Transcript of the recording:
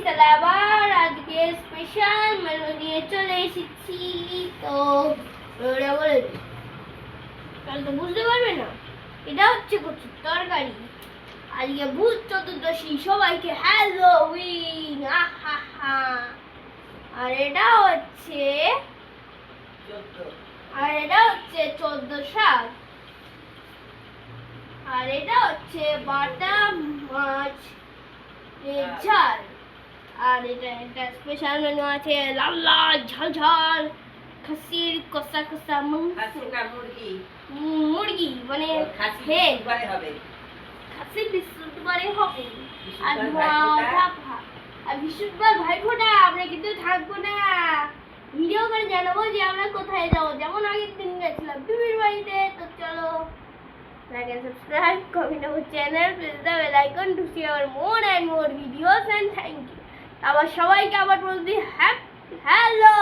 তাহলে আবার আজকে স্পেশাল মেনু নিয়ে চলে এসেছি। তো ওরা বলে তাহলে তো বুঝতে পারবে না, এটা হচ্ছে কচুর তরকারি। আজকে ভূত চতুর্দশী, সবাইকে হ্যালোউইন। আর এটা হচ্ছে 14 শাক। আর এটা হচ্ছে বাটা মাছ ঝাল। আর এটা স্পেশাল মেনু আছে লাল লাল ঝাল ঝাল খাসির কষা কষা মুরগি মানে খাসির বৃহস্পতিবারে হবে। আর আর বৃহস্পতিবার ভাইফোঁটা আমরা কিন্তু থাকবো না, ভিডিও করে জানাবো যে আমরা কোথায় যাবো, যেমন আগের দিন গেছিলাম পিপির বাড়িতে। তো চলো, like and subscribe, comment our channel, press the bell icon to see our more and more videos, and thank you. আবার সবাইকে আবার বলছি হ্যালো।